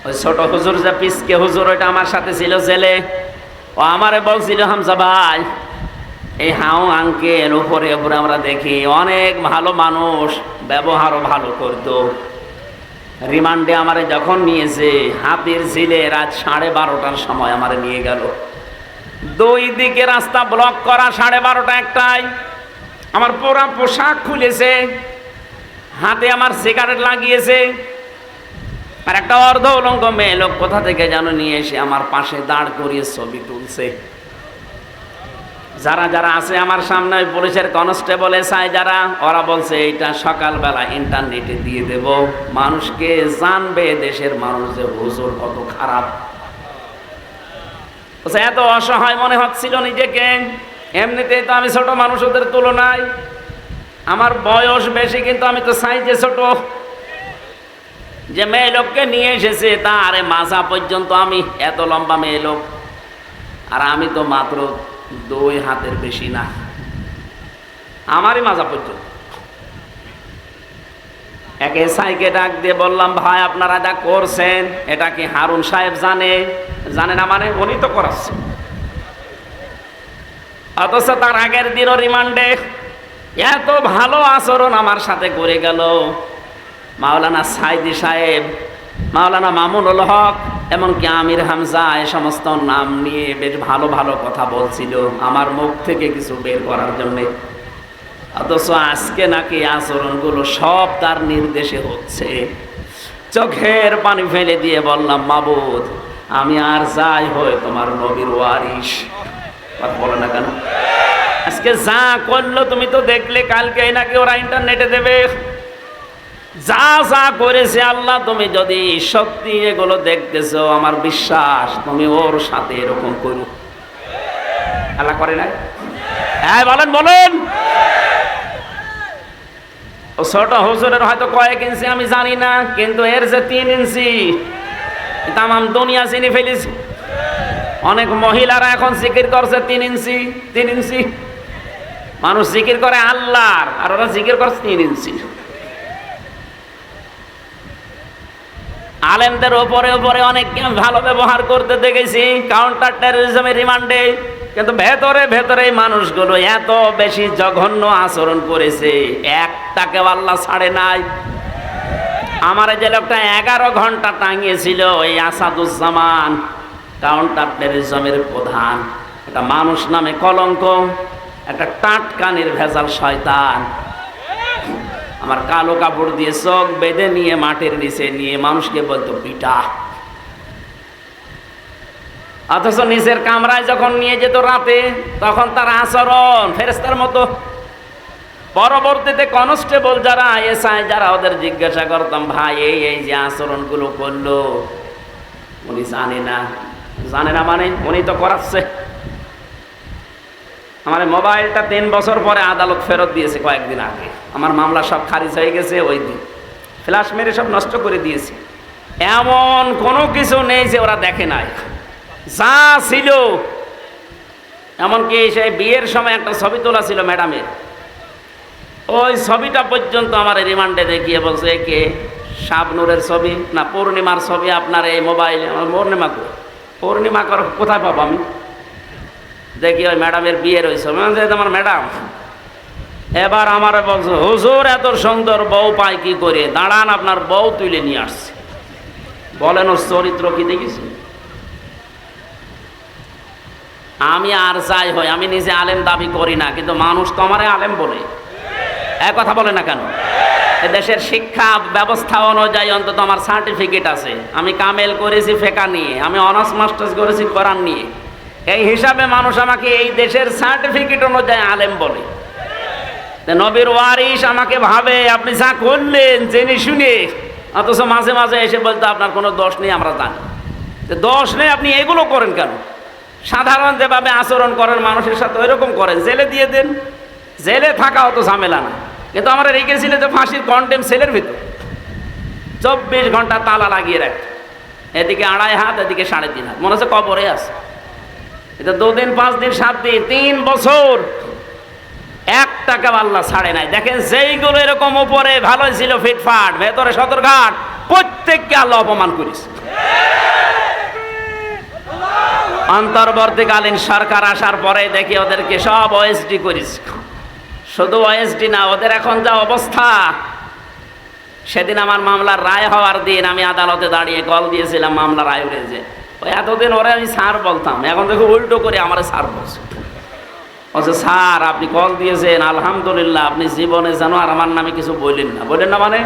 S1: ওই ছোট হুজুর যে পিসকে হুজুর, ওইটা আমার সাথে ছিল ছেলে। ও আমারে বলছিল, হামজা ভাই, এই হাউ আঙ্কেল উপরে উপরে আমরা দেখি অনেক ভালো মানুষ, ব্যবহারও ভালো করতো। রিমান্ডে আমারে যখন নিয়েছে, হাতির ঝিলে রাত 12:30টার সময় আমারে নিয়ে গেল। 2 দিকে রাস্তা ব্লক করা, 12:30 একটায় আমার পুরা পোশাক খুলেছে, হাতে আমার সিগারেট লাগিয়েছে, আর একটা অর্ধ উলঙ্গ মেয়ে লোক কোথা থেকে যেন নিয়ে এসে আমার পাশে দাঁড় করিয়ে ছবি তুলছে। যারা যারা আছে আমার সামনে, ওই পুলিশের কনস্টেবল এসআই যারা, ওরা বলছে এইটা সকালবেলা ইন্টারনেটে দিয়ে দেব, মানুষকে জানবে দেশের মানুষ যে হুজুর কত খারাপ। এত অসহায় মনে হচ্ছিল নিজেকে। এমনিতেই তো আমি ছোট মানুষ ওদের তুলনায়, আমার বয়স বেশি, কিন্তু আমি তো সাইজে ছোট। যে মেয়ে লোককে নিয়ে এসেছে তার মাথা পর্যন্ত, আমি এত লম্বা মেয়ে লোক, আর আমি তো মাত্র 2 হাতের বেশি না, আমারই মাজা পর্যন্ত। এক এসআইকে ডাক দিয়ে বললাম, ভাই আপনারা যা করছেন এটা কি হারুন সাহেব জানে? জানে না মানে? উনি তো করাচ্ছে। অথচ তার আগের দিনও রিমান্ডে এত ভালো আচরণ আমার সাথে করে গেল। মাওলানা সাইদি সাহেব, মাওলানা মামুনুল হক, এমনকি আমির হামজা, এ সমস্ত নাম নিয়ে বেশ ভালো ভালো কথা বলছিল আমার মুখ থেকে কিছু বের করার জন্যে। অথচ আজকে নাকি আচরণগুলো সব তার নির্দেশে হচ্ছে। চোখের পানি ফেলে দিয়ে বললাম, মাবুদ, আমি আর যাই হই তোমার নবীর ওয়ারিস। কথা বলো না কেন? আজকে যা করলো তুমি তো দেখলে, কালকে নাকি ওরা ইন্টারনেটে দেবে। যা যা করেছে আল্লাহ, তুমি যদি সত্যি এগুলো দেখতেছো, আমার বিশ্বাস তুমি ওর সাথে এরকম করো। আল্লাহ করে নাই? হ্যাঁ বলেন বলেন। ও ছোট হুজুরের হয়তো কয়েক ইঞ্চি আমি জানি না, কিন্তু এর যে 3 ইঞ্চি, তামাম দুনিয়া চিনি ফেলেছি। অনেক মহিলারা এখন জিকির করছে 3 ইঞ্চি 3 ইঞ্চি। মানুষ জিকির করে আল্লাহর, আর ওরা জিকির করছে 3 ইঞ্চি। আলেমদের ওপরে ওপরে অনেক ভালো ব্যবহার করতে দেখেছি কাউন্টার টেরোরিজমের রিমান্ডে, কিন্তু ভেতরে ভেতরে মানুষগুলো এত বেশি জঘন্য আচরণ করেছে, একটাকে আল্লাহ ছাড়ে নাই। আমার যে লোকটা 11 ঘন্টা টাঙিয়েছিল, এই আসাদুজ্জামান, কাউন্টার টেরোরিজমের প্রধান, একটা মানুষ নামে কলঙ্ক, একটা টাটকানির ভেজাল শয়তান, আমার কালো কাপড় দিয়ে চোখ বেঁধে নিয়ে মাটির নিচে নিয়ে মানুষকে বলতো পিটা। অথচ নিজের কামরায় যখন নিয়ে যেত রাতে, তখন তার আচরণ ফেরেশতার মতো। পরবর্তীতে কনস্টেবল যারা এসআই যারা ওদের জিজ্ঞাসা করতাম, ভাই এই এই যে আচরণগুলো করলো, উনি জানে না। জানে না মানে উনি তো করাচ্ছে। আমার মোবাইলটা 3 বছর পরে আদালত ফেরত দিয়েছে কয়েকদিন আগে। আমার মামলা সব খারিজ হয়ে গেছে, ওই দিন ফ্ল্যাশ মেরে সব নষ্ট করে দিয়েছে। এমন কোনো কিছু নেই যে ওরা দেখে নাই, যা ছিল। এমনকি সেই বিয়ের সময় একটা ছবি তোলা ছিল ম্যাডামের, ওই ছবিটা পর্যন্ত আমার রিমান্ডে দেখিয়ে বলছে, কে শাবনুরের ছবি না পূর্ণিমার ছবি আপনার এই মোবাইলে। আমার পূর্ণিমা কোথায় পাবো আমি? দেখি ওই ম্যাডামের বিয়ের ওই ছবি। আমার ম্যাডাম এবার আমার বলছে, হুজুর এত সুন্দর বউ পায় কি করে? দাঁড়ান, আপনার বউ তুলে নিয়ে আসছে। বলেন ওর চরিত্র কি দেখেছি? আমি আর যাই হয়, আমি নিজে আলেম দাবি করি না, কিন্তু মানুষ তো আমারে আলেম বলে। এক কথা বলে না কেন? দেশের শিক্ষা ব্যবস্থা অনুযায়ী অন্তত আমার সার্টিফিকেট আছে। আমি কামেল করেছি ফেকা নিয়ে, আমি অনার্স মাস্টার্স করেছি কোরআন নিয়ে। এই হিসাবে মানুষ আমাকে এই দেশের সার্টিফিকেট অনুযায়ী আলেম বলে। নবীর ওয়ারিস আমাকে ভাবে আপনি যা করলেন জেনে শুনে, অথচ মাঝে মাঝে এসে বলতে আপনার কোনো দোষ নেই। আমরা জানি দোষ নেই, আপনি এগুলো করেন কেন? সাধারণ যেভাবে আচরণ করেন মানুষের সাথে ওইরকম করেন, জেলে দিয়ে দেন। জেলে থাকা অত ঝামেলা না, কিন্তু আমরা রেখেছিল যে ফাঁসির কন্টেম সেলের ভিতর 24 ঘন্টা তালা লাগিয়ে রাখত। এদিকে 2.5 হাত, এদিকে 3.5 হাত, মনে হচ্ছে কবরে আছে। এটা 2 দিন 5 দিন 7 দিন 3 বছর 1 টাকা আল্লাহ ছাড়ে নাই। দেখেন যেইগুলো এরকম উপরে ভালো ছিল ফিটফাট, ভেতরে সদরঘাট, প্রত্যেককে আল্লাহ অপমান করিস। অন্তর্বর্তীকালীন সরকার আসার পরে দেখি ওদেরকে সব ওএসডি করিস। শুধু ওএসডি না, ওদের এখন যা অবস্থা। সেদিন আমার মামলার রায় হওয়ার দিন আমি আদালতে দাঁড়িয়ে কল দিয়েছিলাম মামলার রায় উঠেছে। ওই এতদিন ওরে আমি স্যার বলতাম, এখন দেখো উল্টো করে আমার স্যার বলছে। বলছে, স্যার আপনি কল দিয়েছেন আলহামদুলিল্লাহ, আপনি জীবনে যেন আর আমার নামে কিছু বললেন না। বললেন না মানে?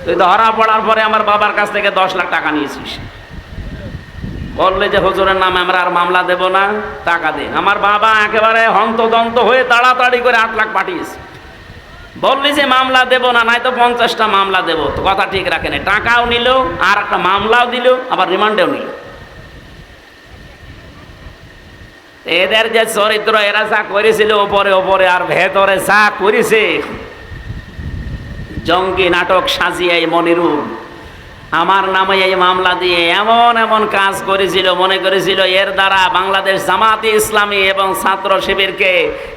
S1: তুই ধরা পড়ার পরে আমার বাবার কাছ থেকে 10 লাখ টাকা নিয়েছিস, বললে যে হুজুরের নামে আমরা আর মামলা দেব না, টাকা দিন। আমার বাবা একেবারে হন্তদন্ত হয়ে তাড়াতাড়ি করে 8 লাখ পাঠিয়েছে। বললি যে মামলা দেব না, নাই তো 50টা মামলা দেব। তো কথা ঠিক রাখেন, টাকাও নিল আর একটা মামলাও দিল, আবার রিমান্ডেও নিল। এদের যে চরিত্র, এরা যা করেছিল ওপরে ওপরে আর ভেতরে যা করেছে, জঙ্গি নাটক সাজিয়ে এই মনিরুল আমার নামে এই মামলা দিয়ে এমন এমন কাজ করেছিল, মনে করেছিল এর দ্বারা বাংলাদেশ জামাতে ইসলামী এবং ছাত্র শিবিরকে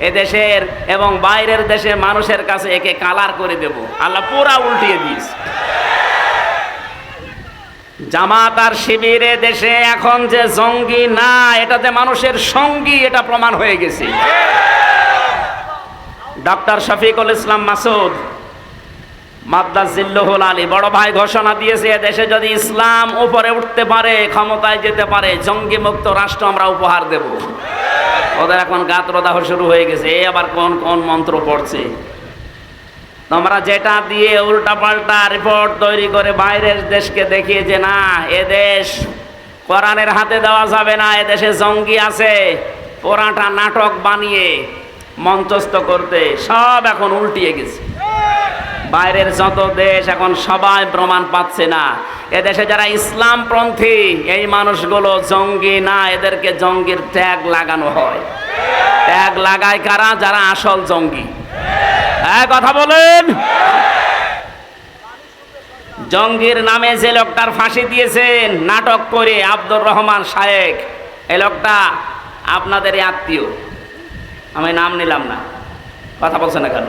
S1: এদেশের এবং বাইরের দেশের মানুষের কাছে একে কালার করে দেব। আল্লাহ পুরা উল্টিয়ে দিয়েছে। জামাত আর শিবিরে দেশে এখন যে জঙ্গি না, এটা যে মানুষের সঙ্গী, এটা প্রমাণ হয়ে গেছে। ডক্টর শফিকুল ইসলাম মাসুদ মাদ্দাজিল্লুহুল আলী বড় ভাই ঘোষণা দিয়েছে, দেশে যদি ইসলাম উপরে উঠতে পারে, ক্ষমতায় যেতে পারে, জঙ্গি মুক্ত রাষ্ট্র আমরা উপহার দেব। ওদের এখন গাত্রদাহ শুরু হয়ে গেছে। এ আবার কোন কোন মন্ত্র পড়ছে। তোমরা যেটা দিয়ে উল্টাপাল্টা রিপোর্ট তৈরি করে বাইরের দেশকে দেখিয়ে যে না এদেশ কোরআনের হাতে দেওয়া যাবে না, এদেশে জঙ্গি আছে, পুরাটা নাটক বানিয়ে মঞ্চস্থ করতে সব এখন উল্টিয়ে গেছে। বাইরের যত দেশ এখন সবাই প্রমাণ পাচ্ছে না এদেশে যারা ইসলামপন্থী এই মানুষগুলো জঙ্গি না, এদেরকে জঙ্গির ট্যাগ লাগানো হয়। ট্যাগ লাগায় কারা? যারা আসল জঙ্গি। কথা বলেন। জঙ্গির নামে যে লোকটার ফাঁসি দিয়েছেন নাটক করে, আব্দুর রহমান শায়েক, এই লোকটা আপনাদের আত্মীয়, আমি নাম নিলাম না। কথা বলছে না কেন?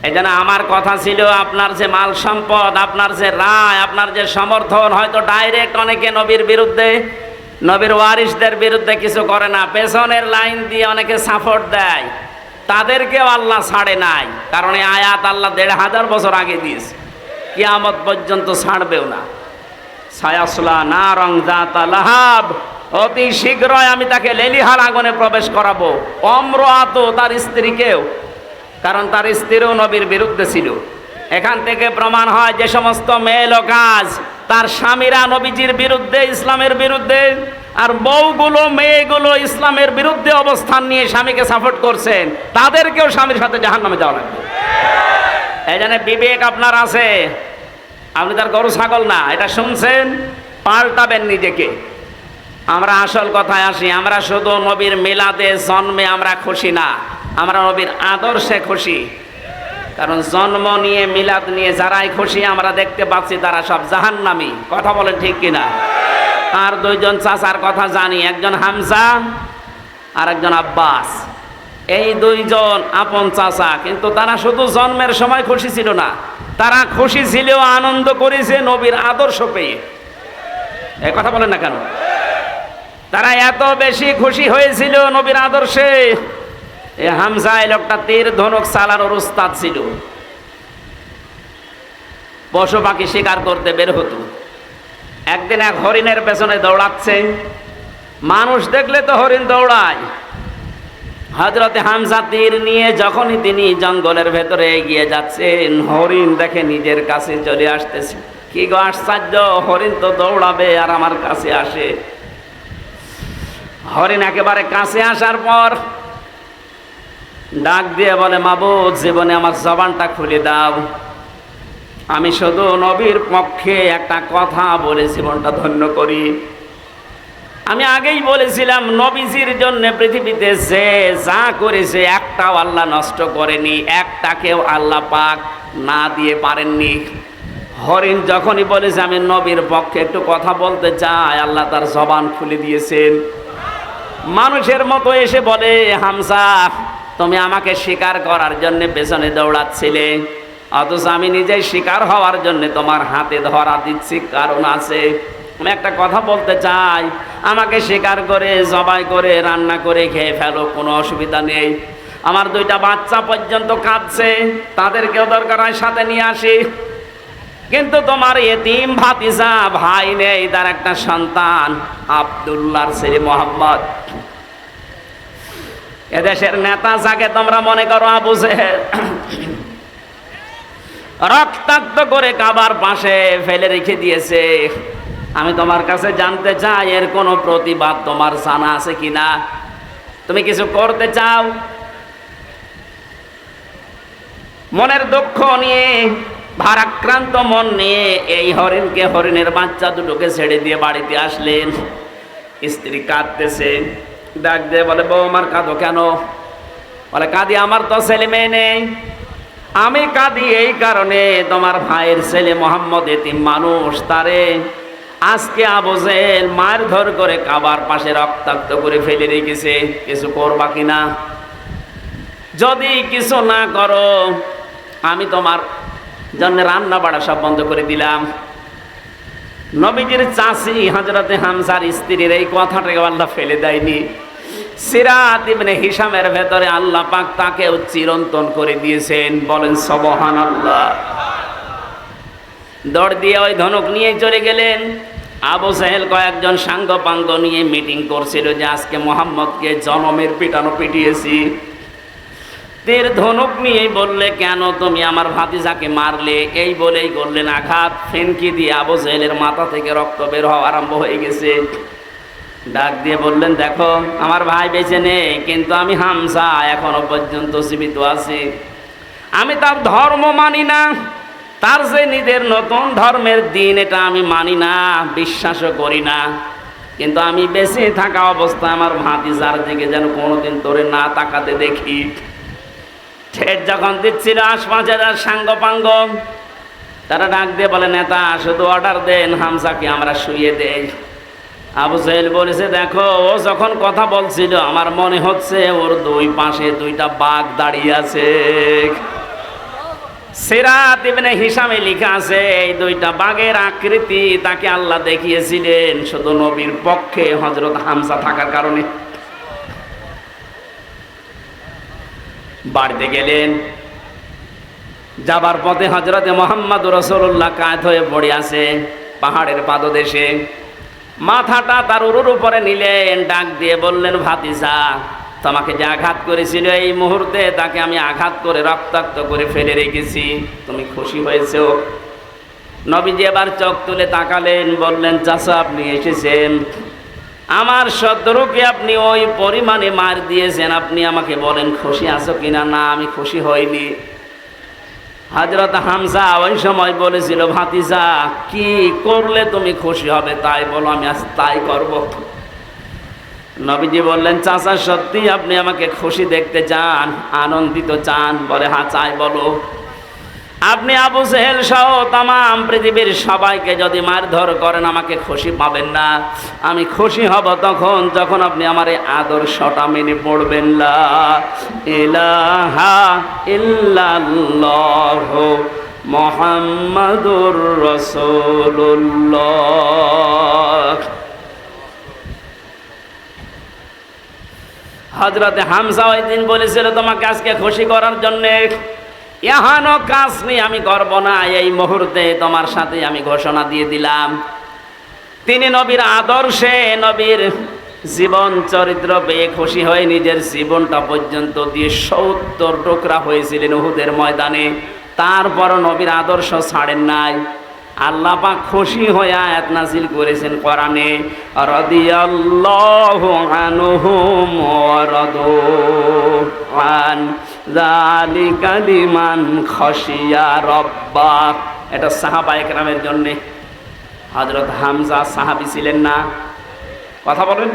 S1: এই জন্য আমার কথা ছিল, আপনার যে মাল সম্পদ, আপনার যে রায়, আপনার যে সমর্থন, হয়তো ডাইরেক্ট অনেকে নবীর বিরুদ্ধে, নবীর ওয়ারিসদের বিরুদ্ধে কিছু করে না, পেছনের লাইন দিয়ে অনেকে সাপোর্ট দেয়, তাদেরকেও আল্লাহ ছাড়ে নাই। কারণ এই আয়াত আল্লাহ 1500 বছর আগে দিয়েছে, কিয়ামত পর্যন্ত ছাড়বেও না। সায়াসলা নারং যাতা লাহাব, অতি শীঘ্রই আমি তাকে লেলিহাল আগুনে প্রবেশ করাবো। অমরাত, তার স্ত্রীকেও, কারণ তার স্ত্রীও নবীর বিরুদ্ধে ছিল। এখান থেকে প্রমাণ হয় যে সমস্ত মেয়ে কাজ তার স্বামীরা নবীজির বিরুদ্ধে, ইসলামের বিরুদ্ধে, আর বউগুলো মেয়েগুলো ইসলামের বিরুদ্ধে অবস্থান নিয়ে স্বামীকে সাপোর্ট করছেন, তাদেরকেও স্বামীর সাথে জাহান্নামে যাওয়া লাগবে। এই জন্য বিবেক আপনার আছে, আপনি তার গরু ছাগল না। এটা শুনছেন, পাল্টাবেন নিজেকে। আমরা আসল কথায় আসি। আমরা শুধু নবীর মিলাদে জন্মে আমরা খুশি না, আমরা নবীর আদর্শে খুশি। কারণ জন্ম নিয়ে মিলাদ নিয়ে যারাই খুশি আমরা দেখতে পাচ্ছি তারা সব জাহান্নামী। কথা বলেন ঠিক কিনা? আর দুইজন চাচার কথা জানি, একজন হামজা আর একজন আব্বাস। এই দুইজন আপন চাচা, কিন্তু তারা শুধু জন্মের সময় খুশি ছিল না, তারা খুশি ছিল, আনন্দ করেছে নবীর আদর্শ পেয়ে। এই কথা বলেন না কেন? তারা এত বেশি খুশি হয়েছিল নবীর আদর্শে। এই হামজা এই লোকটা তীর ধনুক চালানোর উস্তাদ ছিল। পশু পাখি শিকার করতে বের হতো। একদিন এক হরিণের পেছনে দৌড়াচ্ছে, মানুষ দেখলে তো হরিণ দৌড়ায়। হযরতে হামজা তীর নিয়ে যখনই তিনি জঙ্গলের ভেতরে এগিয়ে যাচ্ছেন, হরিণ দেখে নিজের কাছে চলে আসতেছে। কি গো আশ্চর্য, হরিণ তো দৌড়াবে আর আমার কাছে আসে। হরিণ একেবারে কাছে আসার পর ডাক দিয়ে বলে, মাবুদ, জীবনে আমার জবানটা খুলে দাও, আমি শুধু নবীর পক্ষে একটা কথা বলে জীবনটা ধন্য করি। আমি আগেই বলেছিলাম নবীজির জন্য পৃথিবীতে যে যা করেছে একটাও আল্লাহ নষ্ট করেনি, একটাকেও আল্লাহ পাক না দিয়ে পারেননি। হরিণ যখনই বলেছে আমি নবীর পক্ষে একটু কথা বলতে চাই, আল্লাহ তার জবান খুলে দিয়েছেন। মানুষের মতো এসে বলে, হামজা, তুমি আমাকে শিকার করার জন্য পেছনে দৌড়াচ্ছিলে, অথচ আমি নিজেই শিকার হওয়ার জন্য তোমার হাতে ধরা দিচ্ছি। কারণ আছে, আমি একটা কথা বলতে চাই, আমাকে শিকার করে জবাই করে রান্না করে খেয়ে ফেলো, কোনো অসুবিধা নেই। আমার দুইটা বাচ্চা পর্যন্ত কাঁদছে, তাদেরকেও দরকার হয় সাথে নিয়ে আসি। কিন্তু তোমার এতিম ভাতিজা ভাই নেই, তার একটা সন্তান আব্দুল্লাহর ছেলে মোহাম্মদ। এদেশের নেতা যাকে তোমরা মনে করো আবু জেহেল, রক্তাক্ত করে কাবার পাশে ফেলে রেখে দিয়েছে। আমি তোমার কাছে জানতে চাই, এর কোনো প্রতিবাদ তোমার জানা আছে কিনা? তুমি কিছু করতে চাও? মনের দুঃখ নিয়ে, ভারাক্রান্ত মন নিয়ে এই হরিণকে, হরিণের বাচ্চা দুটোকে ছেড়ে দিয়ে বাড়িতে আসলেন। স্ত্রী কাঁদতেছে, ডাক দিয়ে বলে, বউ আমার কাঁদো কেন? বলে, কাঁদি, আমার তো ছেলে মেয়ে নেই। আমি কাঁদি এই কারণে, তোমার ভাইয়ের ছেলে মোহাম্মদ এতিম মানুষ, তারে আজকে আবু জেহেল মারধর করে কাবার পাশে রক্তাক্ত করে ফেলে রেখেছে। কিছু করবা কিনা? যদি কিছু না করো, আমি তোমার জন্য রান্না বাড়া সব বন্ধ করে দিলাম। নবীজির চাচি হযরতে হামজার স্ত্রীর এই কথাটাকে আল্লাহ ফেলে দেয়নি। সিরাত ইবনে হিশামের ভেতরে আল্লাহ পাক তাকেও চিরন্তন করে দিয়েছেন। বলেন সুবহানাল্লাহ। দৌড় দিয়ে ওই ধনুক নিয়ে চলে গেলেন। আবু জেহেল কয়েকজন সাঙ্গ পাঙ্গ নিয়ে মিটিং করছিল যে আজকে মোহাম্মদকে জনমের পিটানো পিটিয়েছি। তীর ধনুক নিয়েই বললে, কেন তুমি আমার ভাতিজাকে মারলে? এই বলেই করলেন আঘাত। ফেনকি দিয়ে আবু জেহেলের মাথা থেকে রক্ত বের হওয়া আরম্ভ হয়ে গেছে। ডাক দিয়ে বললেন, দেখো, আমার ভাই বেঁচে নেই, কিন্তু আমি হামজা এখনো পর্যন্ত জীবিত আছি। আমি তার ধর্ম মানি না, তার যে নিজের নতুন ধর্মের দিন, এটা আমি মানি না, বিশ্বাসও করি না। কিন্তু আমি বেঁচে থাকা অবস্থায় আমার ভাতিজার দিকে যেন কোনোদিন তোরে না তাকাতে দেখি। ঠেট যখন দিচ্ছিল আশপাশের সাঙ্গ পাঙ্গ, তারা ডাক দিয়ে বলে, নেতা, শুধু অর্ডার দেন, হামজাকে আমরা শুইয়ে দেই। আবু জেহেল বলেছে, দেখো, ও যখন কথা বলছিল আমার মনে হচ্ছে ওর দুই পাশে দুইটা বাঘ দাঁড়িয়ে আছে। সিরাত ইবনে হিশামে লেখা আছে, এই দুইটা বাঘের আকৃতি তাকে আল্লাহ দেখিয়েছিলেন শুধু নবীর পক্ষে হযরত হামজা থাকার কারণে। বাড়িতে গেলেন, যাবার পথে হযরতে মুহাম্মদ রাসূলুল্লাহ কাঁধ হয়ে পড়ে আছে পাহাড়ের পাদদেশে। মাথাটা তার উরুর উপরে নিলেন, ডাক দিয়ে বললেন, ভাতিজা, তোমাকে যে আঘাত করেছিল এই মুহূর্তে তাকে আমি আঘাত করে রক্তাক্ত করে ফেলে রেখেছি, তুমি খুশি হয়েছো? নবীজি এবার চোখ তুলে তাকালেন, বললেন, চাচা, আপনি এসেছেন, আমার শত্রুকে আপনি ওই পরিমাণে মার দিয়েছেন, আপনি আমাকে বলেন খুশি আছো কিনা? না, আমি খুশি হইনি। হযরত হামজা ওই সময় বলেছিল, ভাতিজা কি করলে তুমি খুশি হবে তাই বলো, আমি আজ তাই করব। নবীজি বললেন, চাচা সত্যি আপনি আমাকে খুশি দেখতে চান, আনন্দিত চান? বলে হ্যাঁ চাই, বলো। আপনি আবু জেহেল সহ তামাম পৃথিবীর সবাইকে যদি মারধর করেন আমাকে খুশি পাবেন না। আমি খুশি হব তখন যখন আপনি আমার এই আদর্শটা মেনে পড়বেন, লা ইলাহা ইল্লাল্লাহু মুহাম্মাদুর রাসূলুল্লাহ। হযরতে হামজা ওই দিন বলেছিল তোমাকে আজকে খুশি করার জন্যে এহানো কাজ নিয়ে আমি করব না, এই মুহূর্তে তোমার সাথে আমি ঘোষণা দিয়ে দিলাম। তিনি নবীর আদর্শে, নবীর জীবন চরিত্র পেয়ে খুশি হয়ে নিজের জীবনটা পর্যন্ত দিয়ে ৭০ টুকরা হয়েছিলেন উহুদের ময়দানে। তারপরও নবীর আদর্শ ছাড়েন নাই। আল্লাহ পাক খুশি হয়ে আয়াত নাযিল করেছেন কোরআনে, রাদিয়াল্লাহু আনহুম ওয়া রাদু আন যালিকা লিমান খাশিয়া রাব্বাহ। এটা সাহাবায়ে কেরামের জন্য। হযরত হামজা সাহাবী ছিলেন না? কথা বলেন।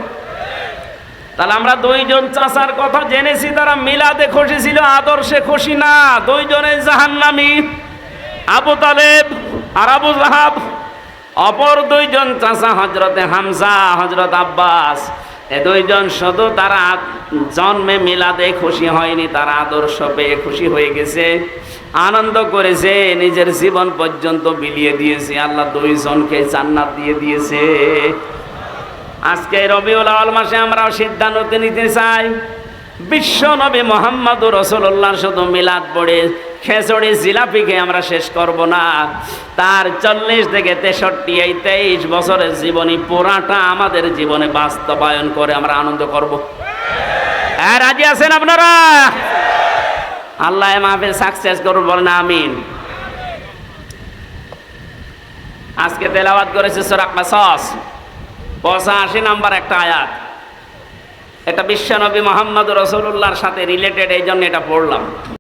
S1: তাহলে আমরা দুইজন চাচার কথা জেনেছি, তারা মিলাদে খুশি ছিল, আদর্শে খুশি না। দুইজনে জাহান্নামী, আবু তালেব আর আবু লাহাব। অপর দুইজন চাচা হযরতে হামজা, হযরত আব্বাস, এ দুইজন শুধু তারা জন্মে মিলাদে খুশি হয়নি, তারা আদর্শ পেয়ে খুশি হয়ে গেছে, আনন্দ করেছে, নিজের জীবন পর্যন্ত বিলিয়ে দিয়েছে। আল্লাহ দুইজনকে জান্নাত দিয়ে দিয়েছে। আজকে রবিউল আউয়াল মাসে আমরাও সিদ্ধান্ত নিতে চাই, বিশ্ব নবী মুহাম্মদুর রাসূলুল্লাহ শুধু মিলাদ পড়ে খেচড়ি জিলাপি খেয়ে আমরা শেষ করব না। তার 40 থেকে 63 এই 23 বছরের জীবনী পুরাটা আমাদের জীবনে বাস্তবায়ন করে আমরা আনন্দ করব। হ্যাঁ, রাজি আছেন আপনারা? আল্লাহ মাহফিল সাকসেস করুন, বলেন আমিন। আজকে তেলাওয়াত করেছে সূরা কাসাস 85 নম্বর একটা আয়াত। এটা বিশ্বনবী মুহাম্মদ রাসূলুল্লাহর সাথে রিলেটেড, এই জন্য এটা পড়লাম।